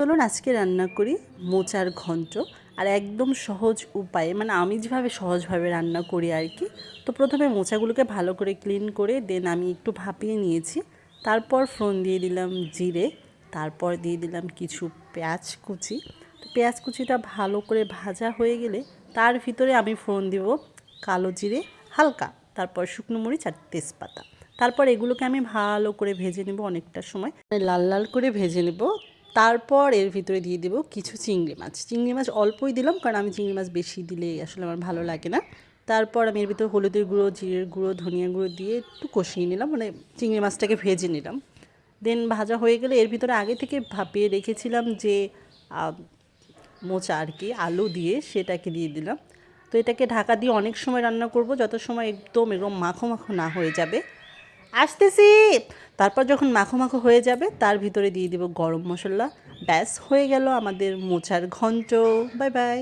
চলুন আজকে রান্না করি মোচার ঘন্ট। আর একদম সহজ উপায়ে, মানে আমি যেভাবে সহজভাবে রান্না করি আর কি। তো প্রথমে মোচাগুলোকে ভালো করে ক্লিন করে দেন আমি একটু ভাপিয়ে নিয়েছি। তারপর ফোড়ন দিয়ে দিলাম জিরে, তারপর দিয়ে দিলাম কিছু পেঁয়াজ কুচি। তো পেঁয়াজ কুচিটা ভালো করে ভাজা হয়ে গেলে তার ভিতরে আমি ফোড়ন দিব কালো জিরে হালকা, তারপর শুকনো মরিচ আর তেজপাতা। তারপর এগুলোকে আমি ভালো করে ভেজে নেব, অনেকটা সময় লাল লাল করে ভেজে নেব। তারপর এর ভিতরে দিয়ে দেবো কিছু চিংড়ি মাছ। চিংড়ি মাছ অল্পই দিলাম, কারণ আমি চিংড়ি মাছ বেশি দিলে আসলে আমার ভালো লাগে না। তারপর আমি এর ভিতরে হলুদের গুঁড়ো, জিরের গুঁড়ো, ধনিয়া গুঁড়ো দিয়ে একটু কষিয়ে নিলাম, মানে চিংড়ি মাছটাকে ভেজে নিলাম। দেন ভাজা হয়ে গেলে এর ভিতরে আগে থেকে ভাপিয়ে রেখেছিলাম যে মোচা আর কি, আলু দিয়ে সেটাকে দিয়ে দিলাম। তো এটাকে ঢাকা দিয়ে অনেক সময় রান্না করব, যত সময় একদম এরকম মাখো মাখো না হয়ে যাবে। আসতেছি। তারপর যখন মাখো মাখো হয়ে যাবে তার ভিতরে দিয়ে দেবো গরম মশলা। ব্যাস হয়ে গেল আমাদের মোচার ঘন্ট। Bye bye.